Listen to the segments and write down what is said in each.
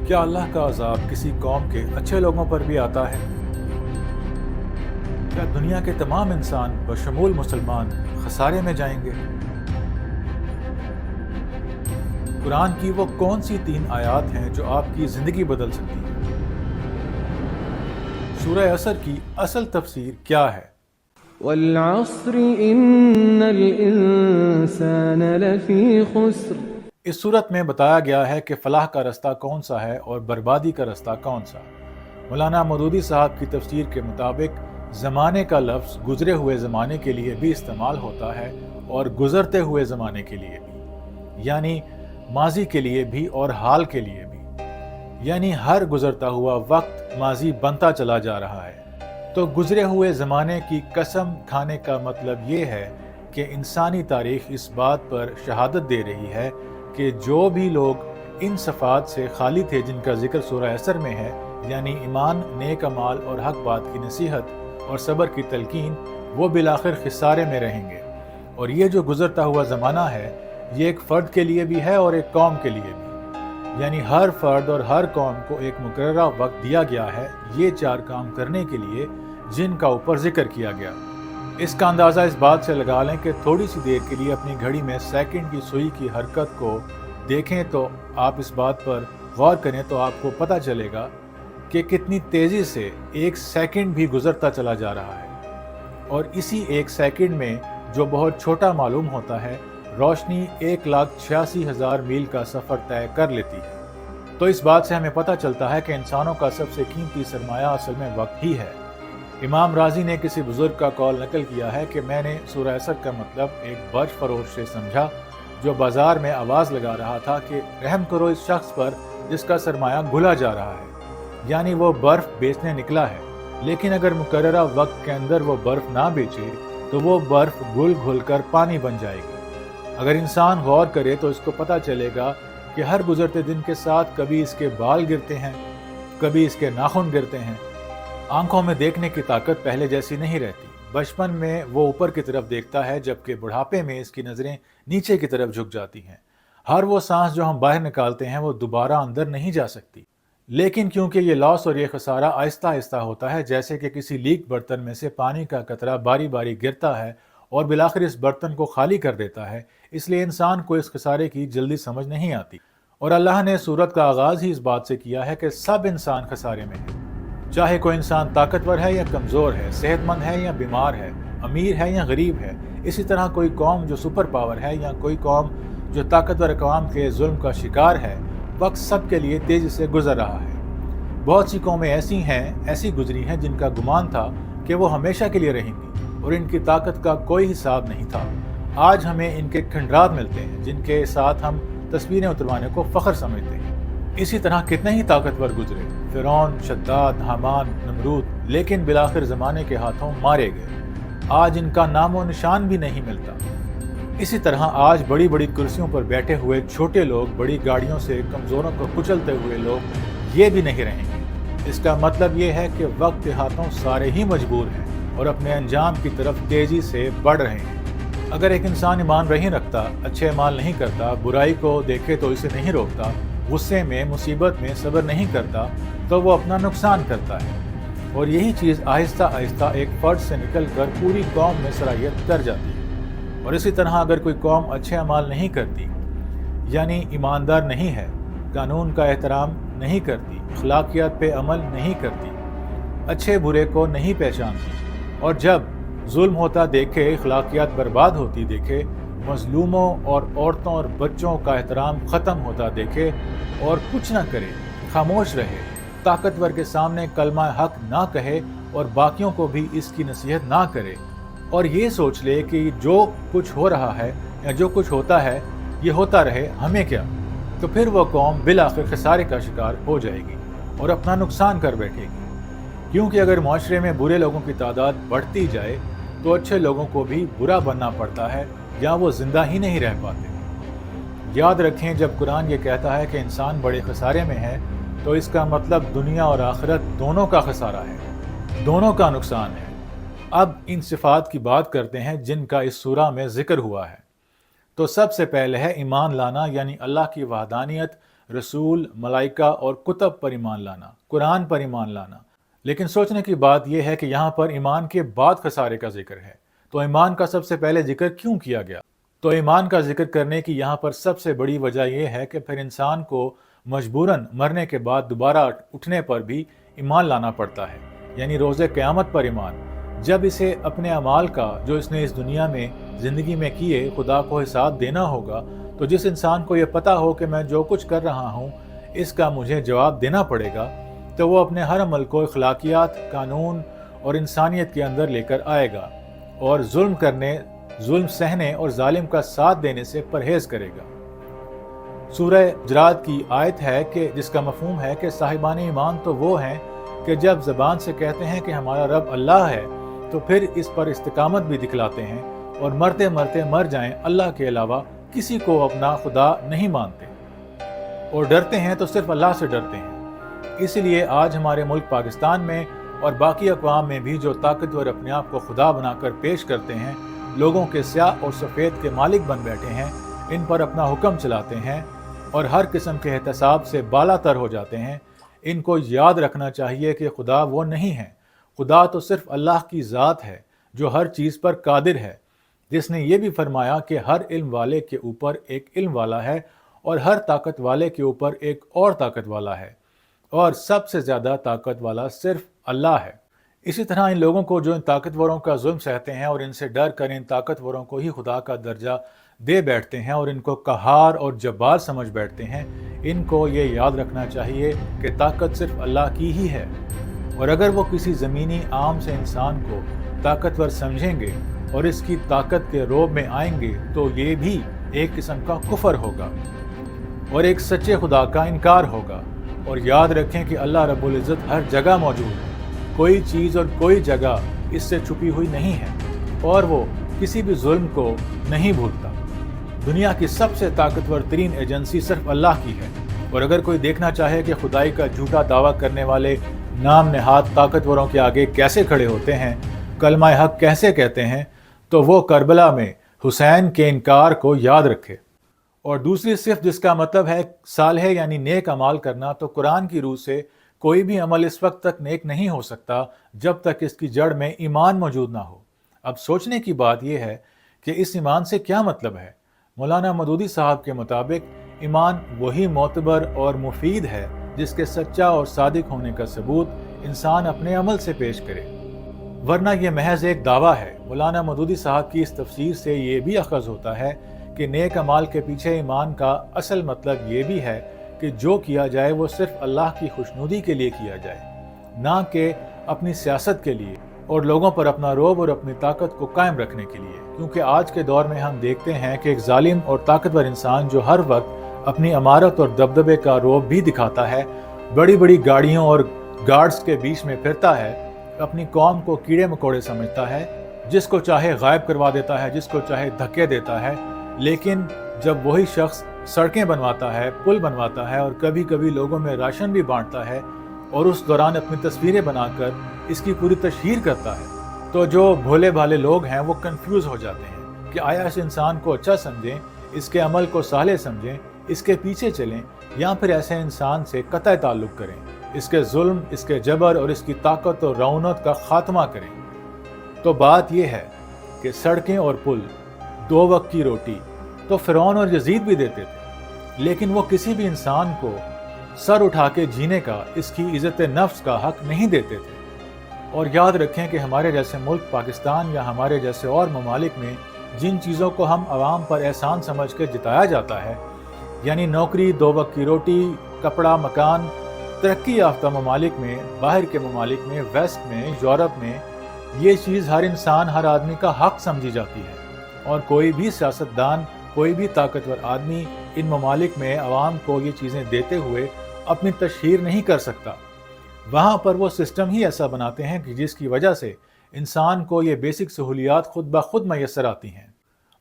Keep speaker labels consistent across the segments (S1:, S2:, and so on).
S1: کیا اللہ کا عذاب کسی قوم کے اچھے لوگوں پر بھی آتا ہے؟ کیا دنیا کے تمام انسان بشمول مسلمان خسارے میں جائیں گے؟ قرآن کی وہ کون سی 3 آیات ہیں جو آپ کی زندگی بدل سکتی ہیں؟ سورہ عصر کی اصل تفسیر کیا ہے؟
S2: والعصر ان الانسان لفی خسر۔
S1: اس صورت میں بتایا گیا ہے کہ فلاح کا رستہ کون سا ہے اور بربادی کا رستہ کون سا۔ مولانا مودودی صاحب کی تفسیر کے مطابق زمانے کا لفظ گزرے ہوئے زمانے کے لیے بھی استعمال ہوتا ہے اور گزرتے ہوئے زمانے کے لیے بھی، یعنی ماضی کے لیے بھی اور حال کے لیے بھی، یعنی ہر گزرتا ہوا وقت ماضی بنتا چلا جا رہا ہے۔ تو گزرے ہوئے زمانے کی قسم کھانے کا مطلب یہ ہے کہ انسانی تاریخ اس بات پر شہادت دے رہی ہے کہ جو بھی لوگ ان صفات سے خالی تھے جن کا ذکر سورہ عصر میں ہے، یعنی ایمان، نیک اعمال اور حق بات کی نصیحت اور صبر کی تلقین، وہ بالآخر خسارے میں رہیں گے۔ اور یہ جو گزرتا ہوا زمانہ ہے، یہ ایک فرد کے لیے بھی ہے اور ایک قوم کے لیے بھی، یعنی ہر فرد اور ہر قوم کو ایک مقررہ وقت دیا گیا ہے یہ 4 کام کرنے کے لیے جن کا اوپر ذکر کیا گیا۔ اس کا اندازہ اس بات سے لگا لیں کہ تھوڑی سی دیر کے لیے اپنی گھڑی میں سیکنڈ کی سوئی کی حرکت کو دیکھیں تو آپ اس بات پر غور کریں تو آپ کو پتہ چلے گا کہ کتنی تیزی سے 1 سیکنڈ بھی گزرتا چلا جا رہا ہے، اور اسی 1 سیکنڈ میں جو بہت چھوٹا معلوم ہوتا ہے، روشنی 1,86,000 میل کا سفر طے کر لیتی ہے۔ تو اس بات سے ہمیں پتہ چلتا ہے کہ انسانوں کا سب سے قیمتی سرمایہ اصل میں وقت ہی ہے۔ امام راضی نے کسی بزرگ کا قول نقل کیا ہے کہ میں نے سورہ عصر کا مطلب ایک برف فروش سے سمجھا جو بازار میں آواز لگا رہا تھا کہ رحم کرو اس شخص پر جس کا سرمایہ گھلا جا رہا ہے، یعنی وہ برف بیچنے نکلا ہے، لیکن اگر مقررہ وقت کے اندر وہ برف نہ بیچے تو وہ برف گھل گھل کر پانی بن جائے گی۔ اگر انسان غور کرے تو اس کو پتہ چلے گا کہ ہر گزرتے دن کے ساتھ کبھی اس کے بال گرتے ہیں، کبھی اس کے ناخن گرتے ہیں۔ آنکھوں میں دیکھنے کی طاقت پہلے جیسی نہیں رہتی۔ بچپن میں وہ اوپر کی طرف دیکھتا ہے جبکہ بڑھاپے میں اس کی نظریں نیچے کی طرف جھک جاتی ہیں۔ ہر وہ سانس جو ہم باہر نکالتے ہیں وہ دوبارہ اندر نہیں جا سکتی، لیکن کیونکہ یہ لاس اور یہ خسارہ آہستہ آہستہ ہوتا ہے، جیسے کہ کسی لیک برتن میں سے پانی کا قطرہ باری باری گرتا ہے اور بالآخر اس برتن کو خالی کر دیتا ہے، اس لیے انسان کو اس خسارے کی جلدی سمجھ نہیں آتی۔ اور اللہ نے سورت کا آغاز ہی اس بات سے کیا ہے کہ سب انسان خسارے میں ہے، چاہے کوئی انسان طاقتور ہے یا کمزور ہے، صحت مند ہے یا بیمار ہے، امیر ہے یا غریب ہے۔ اسی طرح کوئی قوم جو سپر پاور ہے یا کوئی قوم جو طاقتور اقوام کے ظلم کا شکار ہے، وقت سب کے لیے تیزی سے گزر رہا ہے۔ بہت سی قومیں ایسی گزری ہیں جن کا گمان تھا کہ وہ ہمیشہ کے لیے رہیں گی اور ان کی طاقت کا کوئی حساب نہیں تھا۔ آج ہمیں ان کے کھنڈرات ملتے ہیں جن کے ساتھ ہم تصویریں اتروانے کو فخر سمجھتے ہیں۔ اسی طرح کتنے ہی طاقتور گزرے، فرعون، شداد، حامان، نمرود، لیکن بالآخر زمانے کے ہاتھوں مارے گئے۔ آج ان کا نام و نشان بھی نہیں ملتا۔ اسی طرح آج بڑی بڑی کرسیوں پر بیٹھے ہوئے چھوٹے لوگ، بڑی گاڑیوں سے کمزوروں کو کچلتے ہوئے لوگ یہ بھی نہیں رہیں گے۔ اس کا مطلب یہ ہے کہ وقت کے ہاتھوں سارے ہی مجبور ہیں اور اپنے انجام کی طرف تیزی سے بڑھ رہے ہیں۔ اگر ایک انسان ایمان نہیں رکھتا، اچھے اعمال نہیں کرتا، برائی کو دیکھے تو اسے نہیں روکتا، غصے میں، مصیبت میں صبر نہیں کرتا، تو وہ اپنا نقصان کرتا ہے، اور یہی چیز آہستہ آہستہ ایک فرد سے نکل کر پوری قوم میں سرایت کر جاتی ہے۔ اور اسی طرح اگر کوئی قوم اچھے اعمال نہیں کرتی، یعنی ایماندار نہیں ہے، قانون کا احترام نہیں کرتی، اخلاقیات پہ عمل نہیں کرتی، اچھے برے کو نہیں پہچانتی، اور جب ظلم ہوتا دیکھے، اخلاقیات برباد ہوتی دیکھے، مظلوموں اور عورتوں اور بچوں کا احترام ختم ہوتا دیکھے اور کچھ نہ کرے، خاموش رہے، طاقتور کے سامنے کلمہ حق نہ کہے اور باقیوں کو بھی اس کی نصیحت نہ کرے، اور یہ سوچ لے کہ جو کچھ ہو رہا ہے یا جو کچھ ہوتا ہے یہ ہوتا رہے، ہمیں کیا، تو پھر وہ قوم بالآخر خسارے کا شکار ہو جائے گی اور اپنا نقصان کر بیٹھے گی۔ کیونکہ اگر معاشرے میں برے لوگوں کی تعداد بڑھتی جائے تو اچھے لوگوں کو بھی برا بننا پڑتا ہے یا وہ زندہ ہی نہیں رہ پاتے۔ یاد رکھیں، جب قرآن یہ کہتا ہے کہ انسان بڑے خسارے میں ہے تو اس کا مطلب دنیا اور آخرت دونوں کا خسارہ ہے، دونوں کا نقصان ہے۔ اب ان صفات کی بات کرتے ہیں جن کا اس سورہ میں ذکر ہوا ہے۔ تو سب سے پہلے ہے ایمان لانا، یعنی اللہ کی وحدانیت، رسول، ملائکہ اور کتب پر ایمان لانا، قرآن پر ایمان لانا۔ لیکن سوچنے کی بات یہ ہے کہ یہاں پر ایمان کے بعد خسارے کا ذکر ہے، تو ایمان کا سب سے پہلے ذکر کیوں کیا گیا؟ تو ایمان کا ذکر کرنے کی یہاں پر سب سے بڑی وجہ یہ ہے کہ پھر انسان کو مجبوراً مرنے کے بعد دوبارہ اٹھنے پر بھی ایمان لانا پڑتا ہے، یعنی روز قیامت پر ایمان۔ جب اسے اپنے اعمال کا جو اس نے اس دنیا میں زندگی میں کیے خدا کو حساب دینا ہوگا، تو جس انسان کو یہ پتا ہو کہ میں جو کچھ کر رہا ہوں اس کا مجھے جواب دینا پڑے گا، تو وہ اپنے ہر عمل کو اخلاقیات، قانون اور انسانیت کے اندر لے کر آئے گا اور ظلم سہنے اور ظالم کا ساتھ دینے سے پرہیز کرے گا۔ سورہ حجرات کی آیت ہے کہ جس کا مفہوم ہے کہ صاحبان ایمان تو وہ ہیں کہ جب زبان سے کہتے ہیں کہ ہمارا رب اللہ ہے، تو پھر اس پر استقامت بھی دکھلاتے ہیں اور مرتے مرتے مر جائیں اللہ کے علاوہ کسی کو اپنا خدا نہیں مانتے، اور ڈرتے ہیں تو صرف اللہ سے ڈرتے ہیں۔ اسی لیے آج ہمارے ملک پاکستان میں اور باقی اقوام میں بھی جو طاقتور اپنے آپ کو خدا بنا کر پیش کرتے ہیں، لوگوں کے سیاہ اور سفید کے مالک بن بیٹھے ہیں، ان پر اپنا حکم چلاتے ہیں اور ہر قسم کے احتساب سے بالا تر ہو جاتے ہیں۔ ان کو یاد رکھنا چاہیے کہ خدا وہ نہیں ہے، خدا تو صرف اللہ کی ذات ہے جو ہر چیز پر قادر ہے، جس نے یہ بھی فرمایا کہ ہر علم والے کے اوپر ایک علم والا ہے اور ہر طاقت والے کے اوپر ایک اور طاقت والا ہے، اور سب سے زیادہ طاقت والا صرف اللہ ہے۔ اسی طرح ان لوگوں کو جو ان طاقتوروں کا ظلم سہتے ہیں اور ان سے ڈر کر ان طاقتوروں کو ہی خدا کا درجہ دے بیٹھتے ہیں اور ان کو قہار اور جبار سمجھ بیٹھتے ہیں، ان کو یہ یاد رکھنا چاہیے کہ طاقت صرف اللہ کی ہی ہے، اور اگر وہ کسی زمینی عام سے انسان کو طاقتور سمجھیں گے اور اس کی طاقت کے روب میں آئیں گے تو یہ بھی ایک قسم کا کفر ہوگا اور ایک سچے خدا کا انکار ہوگا۔ اور یاد رکھیں کہ اللہ رب العزت ہر جگہ موجود ہے، کوئی چیز اور کوئی جگہ اس سے چھپی ہوئی نہیں ہے، اور وہ کسی بھی ظلم کو نہیں بھولتا۔ دنیا کی سب سے طاقتور ترین ایجنسی صرف اللہ کی ہے، اور اگر کوئی دیکھنا چاہے کہ خدائی کا جھوٹا دعویٰ کرنے والے نام نہاد طاقتوروں کے آگے کیسے کھڑے ہوتے ہیں، کلمہ حق کیسے کہتے ہیں، تو وہ کربلا میں حسین کے انکار کو یاد رکھے۔ اور دوسری صفت جس کا مطلب ہے صالح یعنی نیک اعمال کرنا، تو قرآن کی روح سے کوئی بھی عمل اس وقت تک نیک نہیں ہو سکتا جب تک اس کی جڑ میں ایمان موجود نہ ہو۔ اب سوچنے کی بات یہ ہے کہ اس ایمان سے کیا مطلب ہے؟ مولانا مودودی صاحب کے مطابق ایمان وہی معتبر اور مفید ہے جس کے سچا اور صادق ہونے کا ثبوت انسان اپنے عمل سے پیش کرے، ورنہ یہ محض ایک دعویٰ ہے۔ مولانا مودودی صاحب کی اس تفسیر سے یہ بھی اخذ ہوتا ہے کہ نیک اعمال کے پیچھے ایمان کا اصل مطلب یہ بھی ہے کہ جو کیا جائے وہ صرف اللہ کی خوشنودی کے لیے کیا جائے، نہ کہ اپنی سیاست کے لیے اور لوگوں پر اپنا روب اور اپنی طاقت کو قائم رکھنے کے لیے۔ کیونکہ آج کے دور میں ہم دیکھتے ہیں کہ ایک ظالم اور طاقتور انسان جو ہر وقت اپنی عمارت اور دبدبے کا روب بھی دکھاتا ہے، بڑی بڑی گاڑیوں اور گارڈز کے بیچ میں پھرتا ہے، اپنی قوم کو کیڑے مکوڑے سمجھتا ہے، جس کو چاہے غائب کروا دیتا ہے، جس کو چاہے دھکے دیتا ہے، لیکن جب وہی شخص سڑکیں بنواتا ہے، پل بنواتا ہے اور کبھی کبھی لوگوں میں راشن بھی بانٹتا ہے اور اس دوران اپنی تصویریں بنا کر اس کی پوری تشہیر کرتا ہے، تو جو بھولے بھالے لوگ ہیں وہ کنفیوز ہو جاتے ہیں کہ آیا اس انسان کو اچھا سمجھیں، اس کے عمل کو صالح سمجھیں، اس کے پیچھے چلیں، یا پھر ایسے انسان سے قطع تعلق کریں، اس کے ظلم، اس کے جبر اور اس کی طاقت اور رعونت کا خاتمہ کریں۔ تو بات یہ ہے کہ سڑکیں اور پل، 2 وقت کی روٹی تو فرعون اور یزید بھی دیتے تھے، لیکن وہ کسی بھی انسان کو سر اٹھا کے جینے کا، اس کی عزت نفس کا حق نہیں دیتے تھے۔ اور یاد رکھیں کہ ہمارے جیسے ملک پاکستان یا ہمارے جیسے اور ممالک میں جن چیزوں کو ہم عوام پر احسان سمجھ کے جتایا جاتا ہے، یعنی نوکری، 2 وقت کی روٹی، کپڑا، مکان، ترقی یافتہ ممالک میں، باہر کے ممالک میں، ویسٹ میں، یورپ میں، یہ چیز ہر انسان، ہر آدمی کا حق سمجھی جاتی ہے، اور کوئی بھی سیاستدان، کوئی بھی طاقتور آدمی ان ممالک میں عوام کو یہ چیزیں دیتے ہوئے اپنی تشہیر نہیں کر سکتا۔ وہاں پر وہ سسٹم ہی ایسا بناتے ہیں کہ جس کی وجہ سے انسان کو یہ بیسک سہولیات خود بخود میسر آتی ہیں۔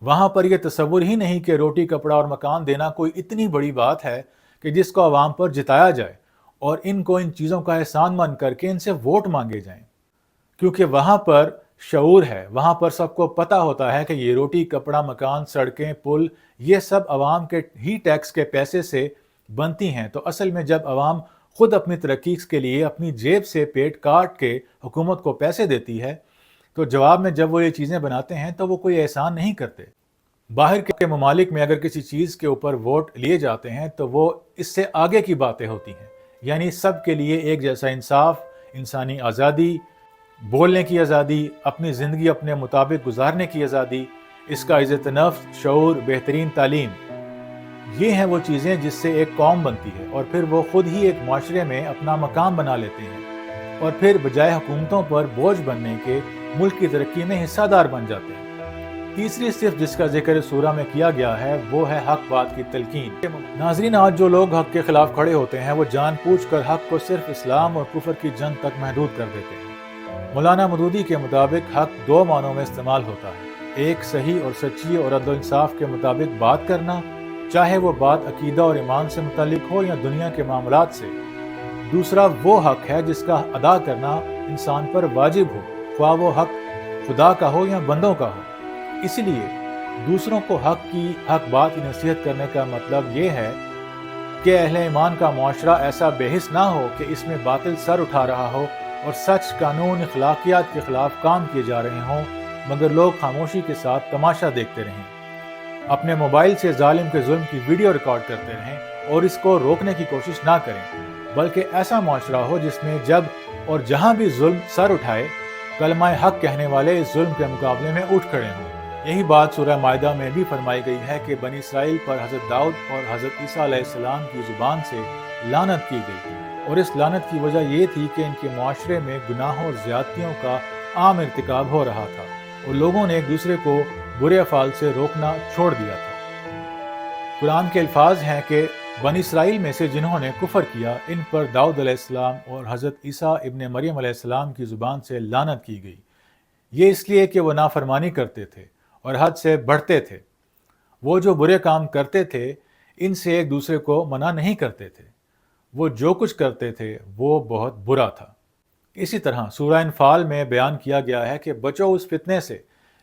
S1: وہاں پر یہ تصور ہی نہیں کہ روٹی، کپڑا اور مکان دینا کوئی اتنی بڑی بات ہے کہ جس کو عوام پر جتایا جائے اور ان کو ان چیزوں کا احسان مان کر کے ان سے ووٹ مانگے جائیں، کیونکہ وہاں پر شعور ہے، وہاں پر سب کو پتہ ہوتا ہے کہ یہ روٹی، کپڑا، مکان، سڑکیں، پل، یہ سب عوام کے ہی ٹیکس کے پیسے سے بنتی ہیں تو اصل میں جب عوام خود اپنی ترقی کے لیے اپنی جیب سے پیٹ کاٹ کے حکومت کو پیسے دیتی ہے، تو جواب میں جب وہ یہ چیزیں بناتے ہیں تو وہ کوئی احسان نہیں کرتے۔ باہر کے ممالک میں اگر کسی چیز کے اوپر ووٹ لیے جاتے ہیں تو وہ اس سے آگے کی باتیں ہوتی ہیں، یعنی سب کے لیے ایک جیسا انصاف، انسانی آزادی، بولنے کی آزادی، اپنی زندگی اپنے مطابق گزارنے کی آزادی، اس کا عزت نفس، شعور، بہترین تعلیم، یہ ہیں وہ چیزیں جس سے ایک قوم بنتی ہے، اور پھر وہ خود ہی ایک معاشرے میں اپنا مقام بنا لیتے ہیں، اور پھر بجائے حکومتوں پر بوجھ بننے کے ملک کی ترقی میں حصہ دار بن جاتے ہیں۔ تیسری صرف جس کا ذکر سورہ میں کیا گیا ہے وہ ہے حق بات کی تلقین۔ ناظرین، آج جو لوگ حق کے خلاف کھڑے ہوتے ہیں وہ جان بوجھ کر حق کو صرف اسلام اور کفر کی جنگ تک محدود کر دیتے ہیں۔ مولانا مودودی کے مطابق حق دو معنوں میں استعمال ہوتا ہے، ایک صحیح اور سچی اور عدل و انصاف کے مطابق بات کرنا، چاہے وہ بات عقیدہ اور ایمان سے متعلق ہو یا دنیا کے معاملات سے۔ دوسرا وہ حق ہے جس کا ادا کرنا انسان پر واجب ہو، خواہ وہ حق خدا کا ہو یا بندوں کا ہو۔ اس لیے دوسروں کو حق بات کی نصیحت کرنے کا مطلب یہ ہے کہ اہل ایمان کا معاشرہ ایسا بے حس نہ ہو کہ اس میں باطل سر اٹھا رہا ہو اور سچ، قانون، اخلاقیات کے خلاف کام کیے جا رہے ہوں، مگر لوگ خاموشی کے ساتھ تماشا دیکھتے رہیں، اپنے موبائل سے ظالم کے ظلم کی ویڈیو ریکارڈ کرتے رہیں اور اس کو روکنے کی کوشش نہ کریں، بلکہ ایسا معاشرہ ہو جس میں جب اور جہاں بھی ظلم سر اٹھائے، کلمہ حق کہنے والے اس ظلم کے مقابلے میں اٹھ کھڑے ہوں۔ یہی بات سورہ مائدہ میں بھی فرمائی گئی ہے کہ بنی اسرائیل پر حضرت داؤد اور حضرت عیسیٰ علیہ السلام کی زبان سے لعنت کی گئی، اور اس لعنت کی وجہ یہ تھی کہ ان کے معاشرے میں گناہوں اور زیادتیوں کا عام ارتکاب ہو رہا تھا، اور لوگوں نے ایک دوسرے کو برے افعال سے روکنا چھوڑ دیا تھا۔ قرآن کے الفاظ ہیں کہ بنی اسرائیل میں سے جنہوں نے کفر کیا، ان پر داؤد علیہ السلام اور حضرت عیسیٰ ابن مریم علیہ السلام کی زبان سے لعنت کی گئی، یہ اس لیے کہ وہ نافرمانی کرتے تھے اور حد سے بڑھتے تھے۔ وہ جو برے کام کرتے تھے ان سے ایک دوسرے کو منع نہیں کرتے تھے، وہ جو کچھ کرتے تھے وہ بہت برا تھا۔ اسی طرح سورہ انفال میں بیان کیا گیا ہے کہ بچو اس فتنے سے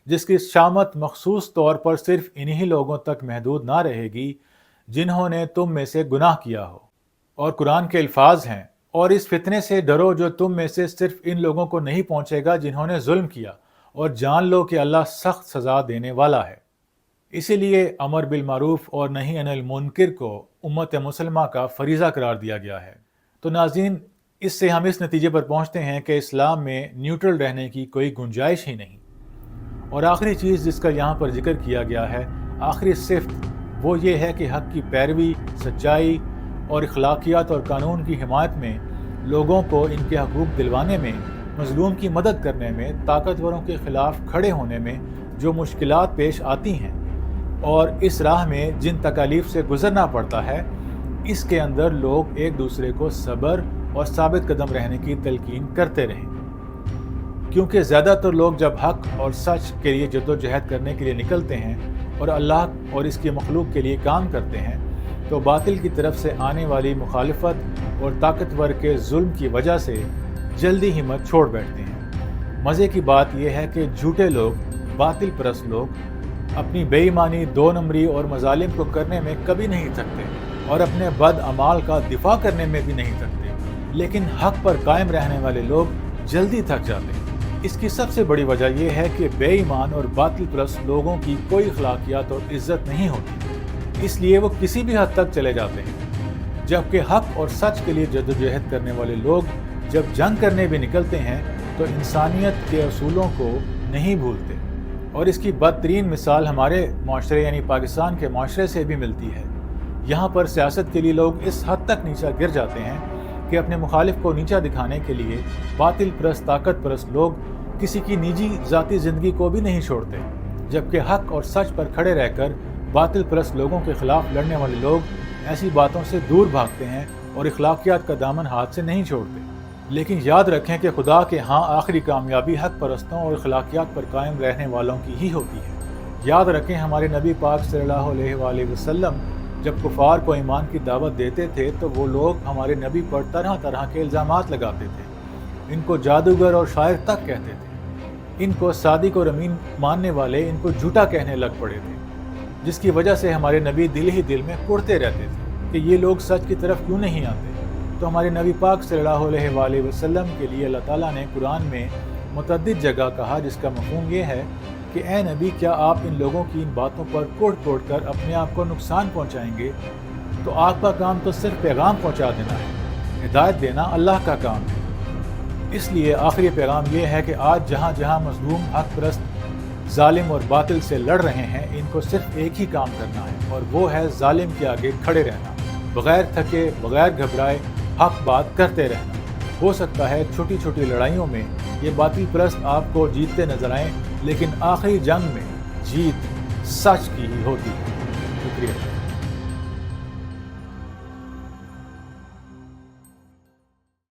S1: جس کی شامت مخصوص طور پر صرف انہی لوگوں تک محدود نہ رہے گی جنہوں نے تم میں سے گناہ کیا ہو۔ اور قرآن کے الفاظ ہیں، اور اس فتنے سے ڈرو جو تم میں سے صرف ان لوگوں کو نہیں پہنچے گا جنہوں نے ظلم کیا، اور جان لو کہ اللہ سخت سزا دینے والا ہے۔ اسی لیے امر بالمعروف اور نہی عن المنکر کو امت مسلمہ کا فریضہ قرار دیا گیا ہے۔ تو ناظرین، اس سے ہم اس نتیجے پر پہنچتے ہیں کہ اسلام میں نیوٹرل رہنے کی کوئی گنجائش ہی نہیں۔ اور آخری چیز جس کا یہاں پر ذکر کیا گیا ہے، آخری صفت، وہ یہ ہے کہ حق کی پیروی، سچائی اور اخلاقیات اور قانون کی حمایت میں، لوگوں کو ان کے حقوق دلوانے میں، مظلوم کی مدد کرنے میں، طاقتوروں کے خلاف کھڑے ہونے میں جو مشکلات پیش آتی ہیں اور اس راہ میں جن تکالیف سے گزرنا پڑتا ہے، اس کے اندر لوگ ایک دوسرے کو صبر اور ثابت قدم رہنے کی تلقین کرتے رہیں، کیونکہ زیادہ تر لوگ جب حق اور سچ کے لیے جدوجہد کرنے کے لیے نکلتے ہیں اور اللہ اور اس کی مخلوق کے لیے کام کرتے ہیں، تو باطل کی طرف سے آنے والی مخالفت اور طاقتور کے ظلم کی وجہ سے جلدی ہمت چھوڑ بیٹھتے ہیں۔ مزے کی بات یہ ہے کہ جھوٹے لوگ، باطل پرست لوگ اپنی بے ایمانی، دو نمبری اور مظالم کو کرنے میں کبھی نہیں تھکتے اور اپنے بد اعمال کا دفاع کرنے میں بھی نہیں تھکتے، لیکن حق پر قائم رہنے والے لوگ جلدی تھک جاتے ہیں۔ اس کی سب سے بڑی وجہ یہ ہے کہ بے ایمان اور باطل پرست لوگوں کی کوئی اخلاقیات اور عزت نہیں ہوتی، اس لیے وہ کسی بھی حد تک چلے جاتے ہیں، جبکہ حق اور سچ کے لیے جدوجہد کرنے والے لوگ جب جنگ کرنے بھی نکلتے ہیں تو انسانیت کے اصولوں کو نہیں بھولتے۔ اور اس کی بدترین مثال ہمارے معاشرے یعنی پاکستان کے معاشرے سے بھی ملتی ہے۔ یہاں پر سیاست کے لیے لوگ اس حد تک نیچا گر جاتے ہیں کہ اپنے مخالف کو نیچا دکھانے کے لیے باطل پرست، طاقت پرست لوگ کسی کی نجی ذاتی زندگی کو بھی نہیں چھوڑتے، جبکہ حق اور سچ پر کھڑے رہ کر باطل پرست لوگوں کے خلاف لڑنے والے لوگ ایسی باتوں سے دور بھاگتے ہیں اور اخلاقیات کا دامن ہاتھ سے نہیں چھوڑتے۔ لیکن یاد رکھیں کہ خدا کے ہاں آخری کامیابی حق پرستوں اور اخلاقیات پر قائم رہنے والوں کی ہی ہوتی ہے۔ یاد رکھیں ہمارے نبی پاک صلی اللہ علیہ وآلہ وسلم جب کفار کو ایمان کی دعوت دیتے تھے تو وہ لوگ ہمارے نبی پر طرح طرح کے الزامات لگاتے تھے، ان کو جادوگر اور شاعر تک کہتے تھے، ان کو صادق اور امین ماننے والے ان کو جھوٹا کہنے لگ پڑے تھے، جس کی وجہ سے ہمارے نبی دل ہی دل میں کڑتے رہتے تھے کہ یہ لوگ سچ کی طرف کیوں نہیں آتے؟ تو ہمارے نبی پاک صلی اللہ علیہ وآلہ وسلم کے لیے اللہ تعالیٰ نے قرآن میں متعدد جگہ کہا، جس کا مفہوم یہ ہے کہ اے نبی، کیا آپ ان لوگوں کی ان باتوں پر کوڑ کوڑ کر اپنے آپ کو نقصان پہنچائیں گے؟ تو آپ کا کام تو صرف پیغام پہنچا دینا ہے، ہدایت دینا اللہ کا کام ہے۔ اس لیے آخری پیغام یہ ہے کہ آج جہاں جہاں مظلوم، حق پرست، ظالم اور باطل سے لڑ رہے ہیں، ان کو صرف ایک ہی کام کرنا ہے، اور وہ ہے ظالم کے آگے کھڑے رہنا، بغیر تھکے، بغیر گھبرائے، حق بات کرتے رہنا۔ ہو سکتا ہے چھوٹی چھوٹی لڑائیوں میں یہ باطل پرست آپ کو جیتتے نظر آئیں، لیکن آخری جنگ میں جیت سچ کی ہی ہوتی ہے۔ شکریہ۔